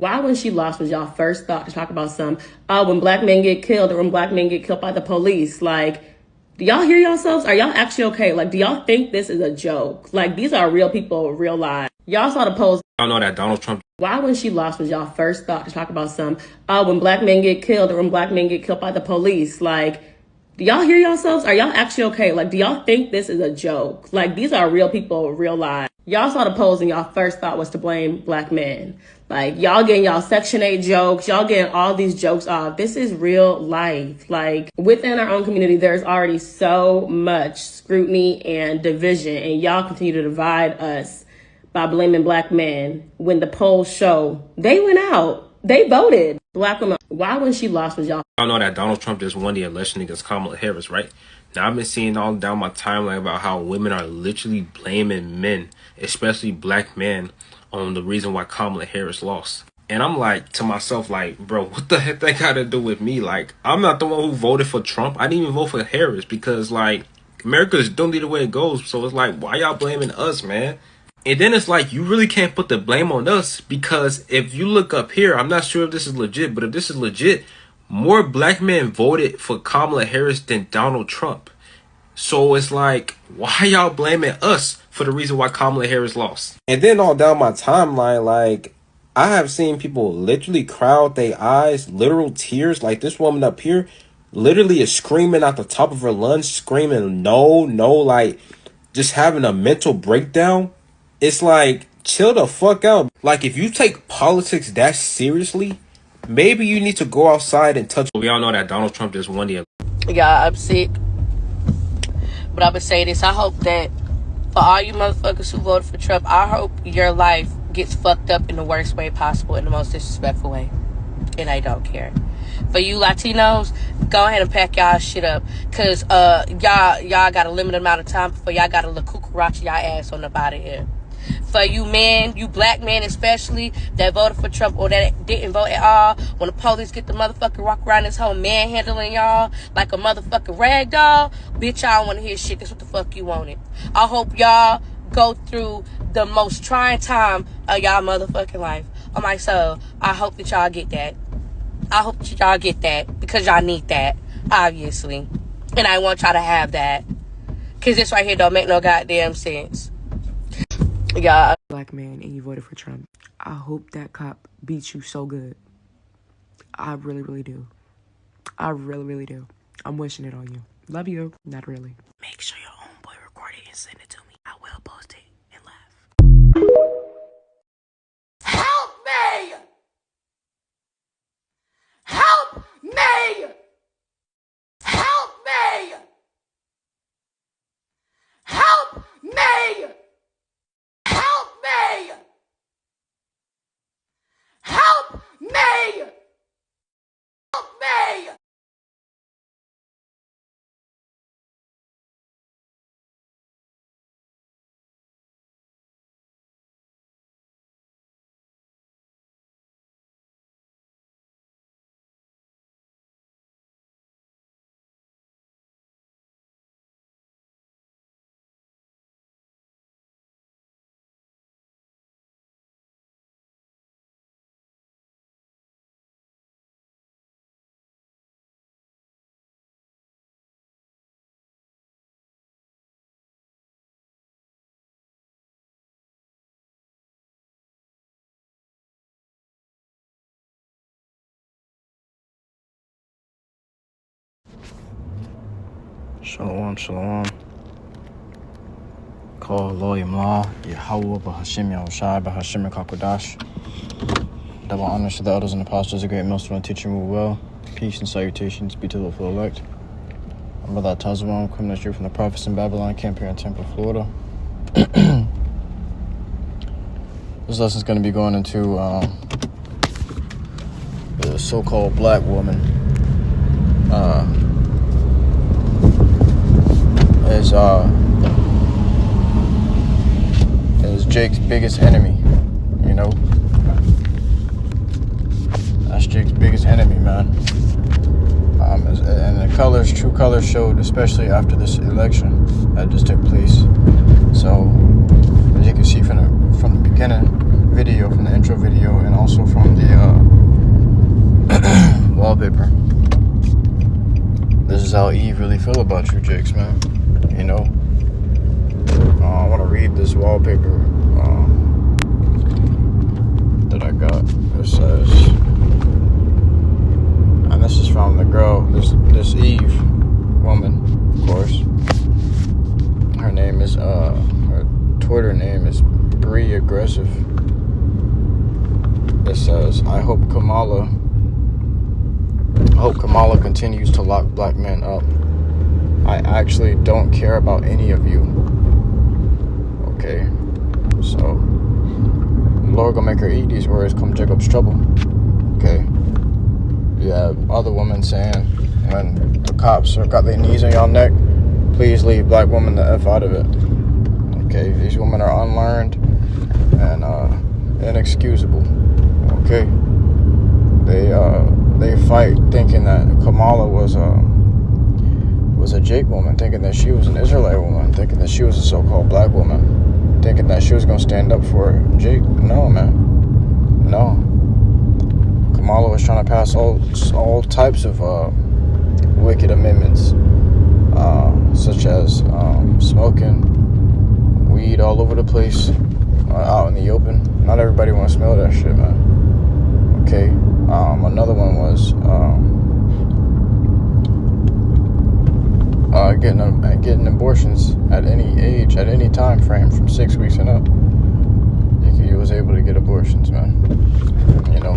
Why when she lost was y'all first thought to talk about when black men get killed or when black men get killed by the police? Like, do y'all hear yourselves? Are y'all actually okay? Like, do y'all think this is a joke? Like, these are real people, real lives. Y'all saw the post. Y'all know that Donald Trump. Why when she lost was y'all first thought to talk about when black men get killed or when black men get killed by the police? Like, do y'all hear yourselves? Are y'all actually okay? Like, do y'all think this is a joke? Like, these are real people, real lives. Y'all saw the polls and y'all first thought was to blame black men. Like, y'all getting y'all Section 8 jokes. Y'all getting all these jokes off. This is real life. Like, within our own community, there's already so much scrutiny and division. And y'all continue to divide us by blaming black men when the polls show they went out. They voted. Black women. Why when she lost was y'all? Y'all know that Donald Trump just won the election against Kamala Harris, right? Now, I've been seeing all down my timeline about how women are literally blaming men, especially black men, on the reason why Kamala Harris lost. And I'm like to myself, like, bro, what the heck that got to do with me? Like, I'm not the one who voted for Trump. I didn't even vote for Harris because, like, America's don't lead the way it goes. So it's like, why y'all blaming us, man? And then it's like, you really can't put the blame on us because if you look up here, I'm not sure if this is legit, but if this is legit, more black men voted for Kamala Harris than Donald Trump. So it's like, why y'all blaming us for the reason why Kamala Harris lost? And then all down my timeline, like, I have seen people literally cry out their eyes, literal tears. Like, this woman up here literally is screaming at the top of her lungs, screaming, no, no, like, just having a mental breakdown. It's like, chill the fuck out. Like, if you take politics that seriously, maybe you need to go outside and touch. We all know that Donald Trump just won the election. Yeah, I'm sick. But I'm going to say this. I hope that for all you motherfuckers who voted for Trump, I hope your life gets fucked up in the worst way possible, in the most disrespectful way. And I don't care. For you Latinos, go ahead and pack y'all shit up. Because y'all got a limited amount of time before y'all got to look cucaracha y'all ass on up out of here. For you men, you black men especially, that voted for Trump or that didn't vote at all, when the police get the motherfucking rock around this whole manhandling y'all like a motherfucking rag doll, bitch, y'all want to hear shit. That's what the fuck you wanted. I hope y'all go through the most trying time of y'all motherfucking life. On my soul, I hope that y'all get that. I hope that y'all get that because y'all need that, obviously. And I want y'all to have that. Because this right here don't make no goddamn sense. Yeah. Black man and you voted for Trump. I hope that cop beats you so good. I really, really do. I really, really do. I'm wishing it on you. Love you. Not really. Make sure your homeboy record it and send it to me. I will post it and laugh. Help me! Help me! Help me! Help me! Help me! Help me! Help me! Shalom, shalom. Call lawyer Ma, YAHAWAH, BAHASHAM, BAHASHAM, Kakodash. Double honors to the elders and apostles, a great master and teacher move well. Peace and salutations be to the full elect. I'm Brother Tazawam, coming to you from the prophets in Babylon, camp here in Tampa, Florida. This lesson is going to be going into the so-called black woman. Is Jake's biggest enemy, you know? That's Jake's biggest enemy, man. And the colors, true colors showed, especially after this election that just took place. So, as you can see from the beginning video, from the intro video, and also from the wallpaper. This is how Eve really feel about you, Jakes, man. You know? I want to read this wallpaper that I got. It says, and this is from the girl, this Eve woman, of course. Her name is, her Twitter name is Bree Aggressive. It says, I hope Kamala continues to lock black men up. I actually don't care about any of you. Okay, so the Lord gonna make her eat these words come Jacob's trouble. Okay, you have other women saying when the cops got their knees on y'all neck, please leave black women the F out of it. Okay, these women are unlearned and inexcusable. Okay, they fight thinking that Kamala was a Jake woman, thinking that she was an Israelite woman, thinking that she was a so-called black woman, thinking that she was gonna stand up for Jake. No, man, no. Kamala was trying to pass all types of wicked amendments, such as smoking weed all over the place, out in the open. Not everybody want to smell that shit, man. Okay, another one was getting abortions at any age, at any time frame from 6 weeks and up. You was able to get abortions, man. You know,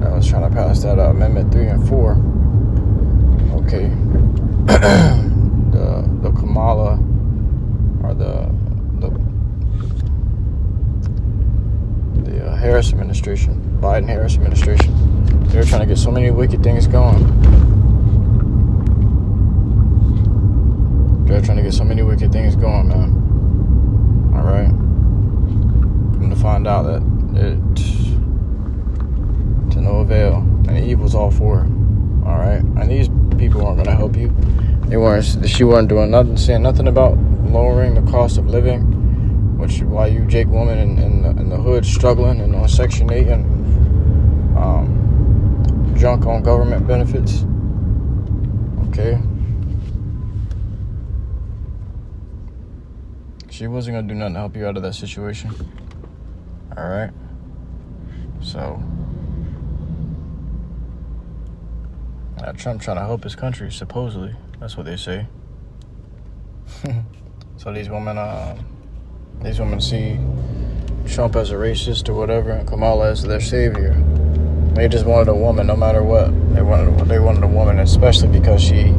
I was trying to pass that Amendment 3 and 4. Okay, the Kamala or the Harris administration, Biden-Harris administration, they're trying to get so many wicked things going. They're trying to get so many wicked things going, man. All right. Come to find out that it to no avail, and Eve was all for it. All right, and these people aren't gonna help you. She wasn't doing nothing, saying nothing about lowering the cost of living, which why you Jake woman in the hood struggling and on Section 8 and junk on government benefits. Okay. She wasn't gonna do nothing to help you out of that situation. All right. So Trump trying to help his country, supposedly. That's what they say. So these women see Trump as a racist or whatever, and Kamala as their savior. They just wanted a woman, no matter what. They wanted a woman, especially because she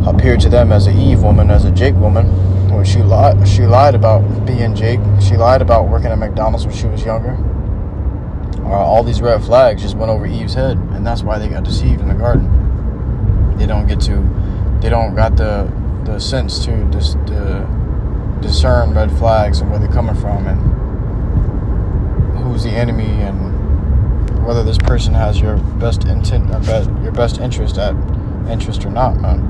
appeared to them as an Eve woman, as a Jake woman. When she lied about being Jake. She lied about working at McDonald's when she was younger. All these red flags just went over Eve's head, and that's why they got deceived in the garden. They don't got the sense to discern red flags and where they're coming from and who's the enemy and whether this person has your best intent or your best interest or not, man.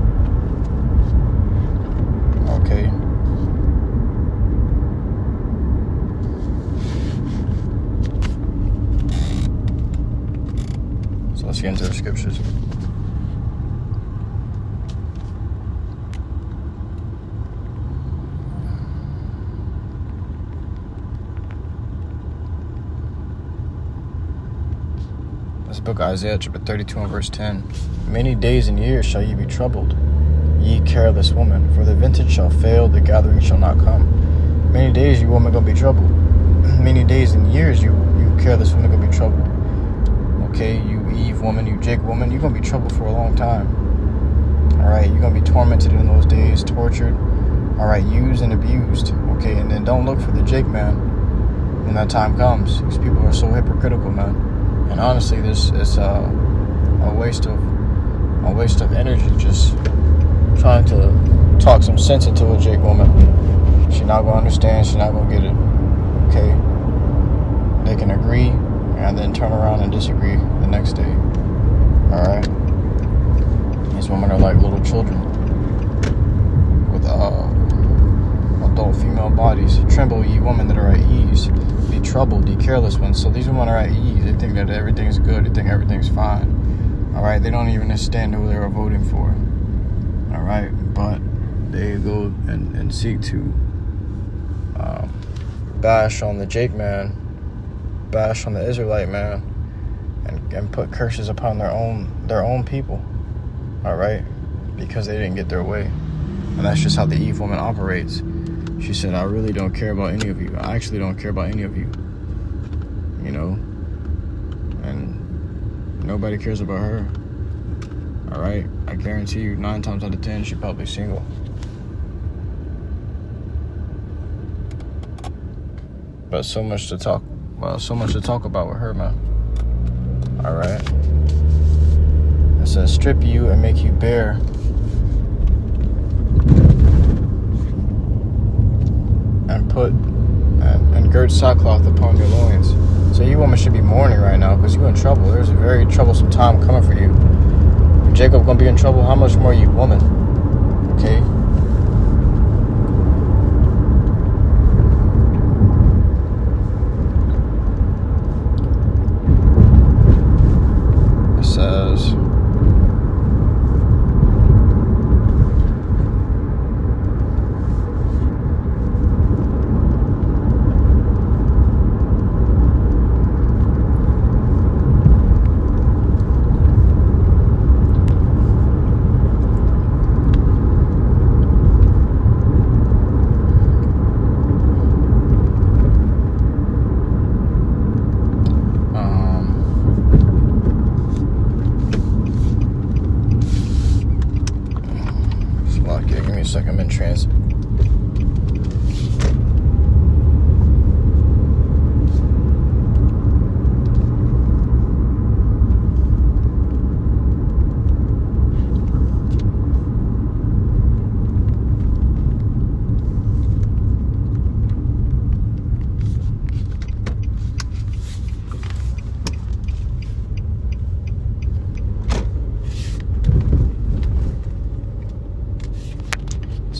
Okay. So let's get into the scriptures. This book of Isaiah chapter 32 and verse 10. Many days and years shall ye be troubled, ye careless woman, for the vintage shall fail, the gathering shall not come. Many days you woman gonna be troubled. Many days and years you careless woman gonna be troubled. Okay, you Eve woman, you Jake woman, you're gonna be troubled for a long time. Alright, you're gonna be tormented in those days, tortured, alright, used and abused. Okay, and then don't look for the Jake man when that time comes. These people are so hypocritical, man. And honestly, this is a waste of energy just trying to talk some sense into a Jake woman. She's not gonna understand. She's not gonna get it. Okay, they can agree and then turn around and disagree the next day. All right, these women are like little children with adult female bodies. Tremble, ye women that are at ease. Be troubled, ye careless ones. So these women are at ease. They think that everything's good. They think everything's fine. All right? They don't even understand who they are voting for. All right? But they go and seek to bash on the Jake man, bash on the Israelite man, and put curses upon their own people. All right? Because they didn't get their way. And that's just how the Eve woman operates. She said, I really don't care about any of you. I actually don't care about any of you. You know? And nobody cares about her. All right? I guarantee you 9 times out of 10, she's probably single. But so much to talk about with her, man. All right? It says, strip you and make you bare. And gird sackcloth upon your loins. So you women should be mourning right now because you're in trouble. There's a very troublesome time coming for you. If Jacob gonna be in trouble, how much more you woman? Okay? It says, second, I'm in transit.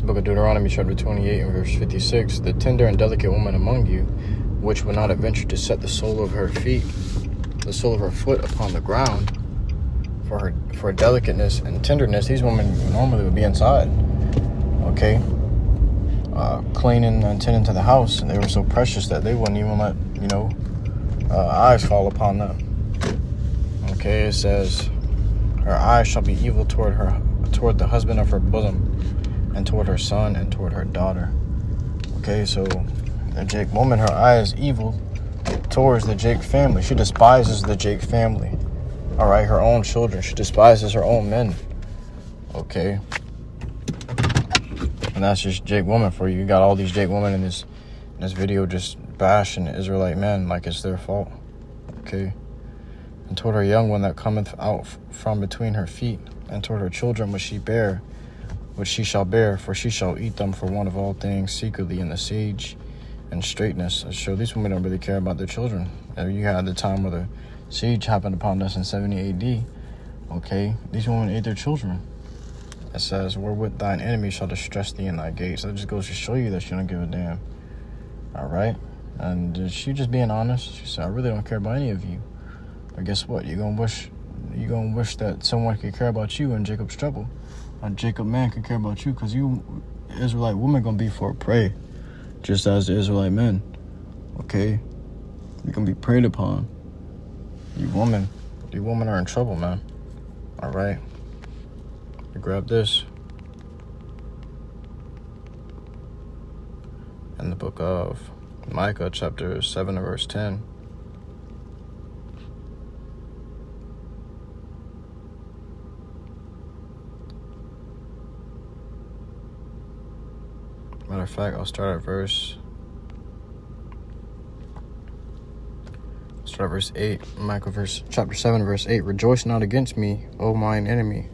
Book of Deuteronomy chapter 28 and verse 56, the tender and delicate woman among you, which would not have ventured to set the sole of her foot upon the ground, for delicateness and tenderness, these women normally would be inside, okay, cleaning and tending to the house, and they were so precious that they wouldn't even let, eyes fall upon them. Okay, it says, her eyes shall be evil toward the husband of her bosom, and toward her son, and toward her daughter. Okay, so the Jake woman, her eye is evil towards the Jake family. She despises the Jake family. All right, her own children. She despises her own men. Okay. And that's just Jake woman for you. You got all these Jake women in this video just bashing the Israelite men like it's their fault. Okay. And toward her young one that cometh out from between her feet, and toward her children which she shall bear, for she shall eat them for one of all things secretly in the siege and straightness. So these women don't really care about their children. You had the time where the siege happened upon us in 70 AD. Okay, these women ate their children. It says, wherewith thine enemy shall distress thee in thy gates. So that just goes to show you that she don't give a damn. All right, and she just being honest. She said, I really don't care about any of you. But guess what? You're gonna wish that someone could care about you in Jacob's trouble. A Jacob man could care about you, because you Israelite women gonna be for a prey, just as the Israelite men. Okay, you're gonna be preyed upon. You women are in trouble, man. All right, you grab this in the book of Micah, chapter 7 and verse 10. Matter of fact, I'll start at verse 8. Micah chapter 7, verse 8. Rejoice not against me, O mine enemy.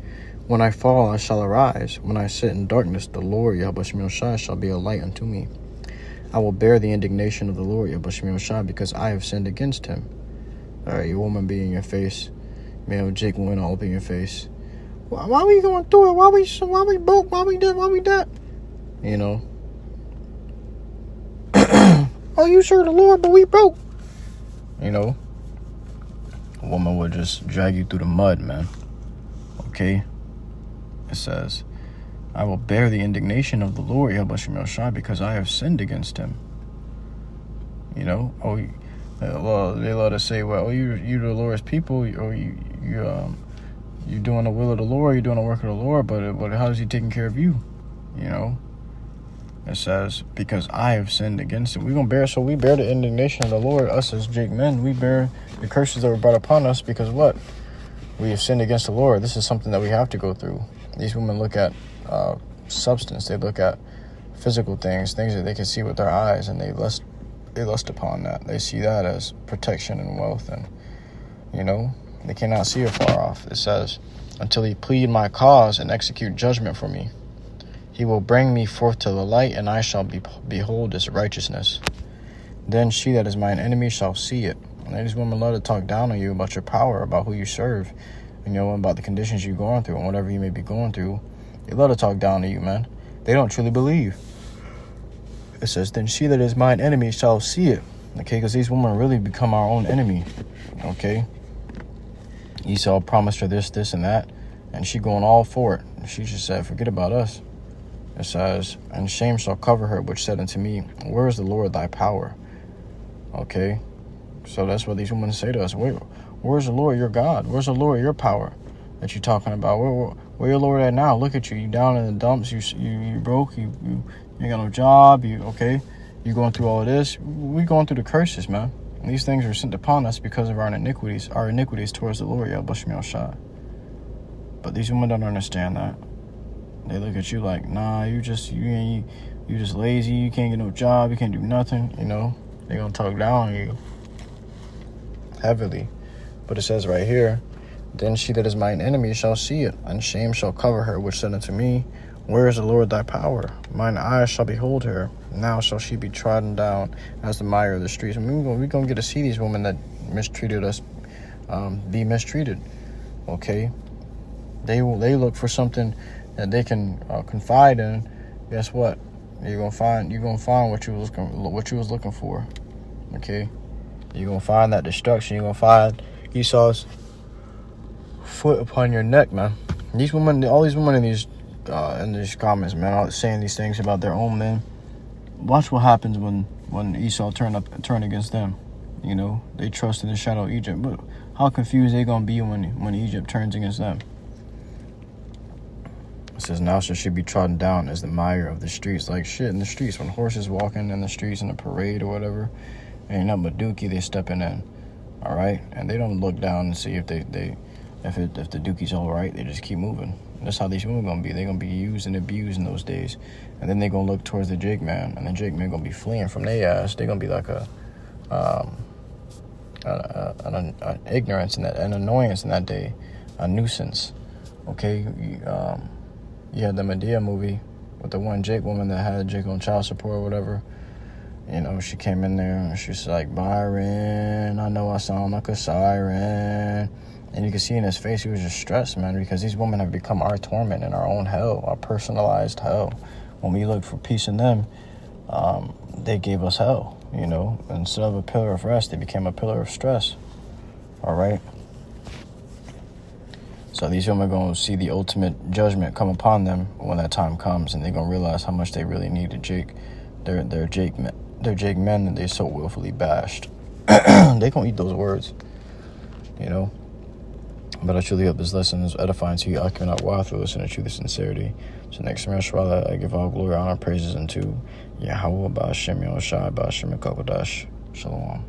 When I fall, I shall arise. When I sit in darkness, the Lord, YAHAWASHI, shall be a light unto me. I will bear the indignation of the Lord, YAHAWASHI, because I have sinned against him. All right, your woman be in your face. Man, Jake went all up in your face. Why we going through it? Why we broke? Why we did? Why we that? Oh, you serve the Lord, but we broke. You know, a woman would just drag you through the mud, man. Okay? It says, I will bear the indignation of the Lord, YAHAWASHI, because I have sinned against him. You know? Oh, well, they love to say, well, you're the Lord's people, or you're doing the will of the Lord, you're doing the work of the Lord, but how is he taking care of you? You know? It says, because I have sinned against it. We bear the indignation of the Lord, us as Jake men. We bear the curses that were brought upon us because what? We have sinned against the Lord. This is something that we have to go through. These women look at substance. They look at physical things that they can see with their eyes, and they lust upon that. They see that as protection and wealth, and, you know, they cannot see afar off. It says, until he plead my cause and execute judgment for me. He will bring me forth to the light, and I shall behold his righteousness. Then she that is mine enemy shall see it. And these women love to talk down on you about your power, about who you serve, and, you know, about the conditions you're going through and whatever you may be going through. They love to talk down to you, man. They don't truly believe. It says, then she that is mine enemy shall see it. Okay, because these women really become our own enemy. Okay? Esau promised her this, and that, and she going all for it. She just said, forget about us. It says, and shame shall cover her, which said unto me, where is the Lord thy power? Okay? So that's what these women say to us. Where's the Lord your God? Where's the Lord your power that you're talking about? Where your Lord at now? Look at you. You down in the dumps. You broke. You ain't got no job. You going through all of this. We going through the curses, man. And these things are sent upon us because of our iniquities towards the Lord, YAHAWASHI. But these women don't understand that. They look at you like, nah, you just lazy. You can't get no job. You can't do nothing. You know, they gonna talk down on you heavily. But it says right here, then she that is mine enemy shall see it, and shame shall cover her, which said unto me, where is the Lord thy power? Mine eyes shall behold her. Now shall she be trodden down as the mire of the streets. And we're gonna get to see these women that mistreated us be mistreated. Okay, they look for something that they can confide in. Guess what? You're gonna find what you was looking for. Okay, you're gonna find that destruction. You're gonna find Esau's foot upon your neck, man. These women, all these women in these comments, man, all saying these things about their own men. Watch what happens when Esau turn against them. You know, they trust in the shadow of Egypt. But how confused they gonna be when Egypt turns against them? It says, now shall she be trodden down as the mire of the streets. Like shit in the streets. When horses walking in the streets in a parade or whatever, ain't nothing but dookie they stepping in. All right? And they don't look down and see if the dookie's all right. They just keep moving. And that's how these women gonna be. They're gonna be used and abused in those days. And then they gonna look towards the Jake man. And the Jake man gonna be fleeing from their ass. They're gonna be like an ignorance in that, an annoyance in that day, a nuisance. Okay? You had the Medea movie with the one Jake woman that had Jake on child support or whatever. You know, she came in there and she's like, Byron, I know I sound like a siren. And you can see in his face he was just stressed, man, because these women have become our torment and our own hell, our personalized hell. When we looked for peace in them, they gave us hell, you know. Instead of a pillar of rest, they became a pillar of stress. All right? So these women are going to see the ultimate judgment come upon them when that time comes, and they're going to realize how much they really need their Jake men that they so willfully bashed. They going to eat those words, you know. But I truly hope this lesson is edifying to you. I cannot wow through listening to the sincerity. So next time, I give all glory, honor, praises unto Yahawah, BAHASHAM, YAHAWASHI, BAHASHAM, Shalom.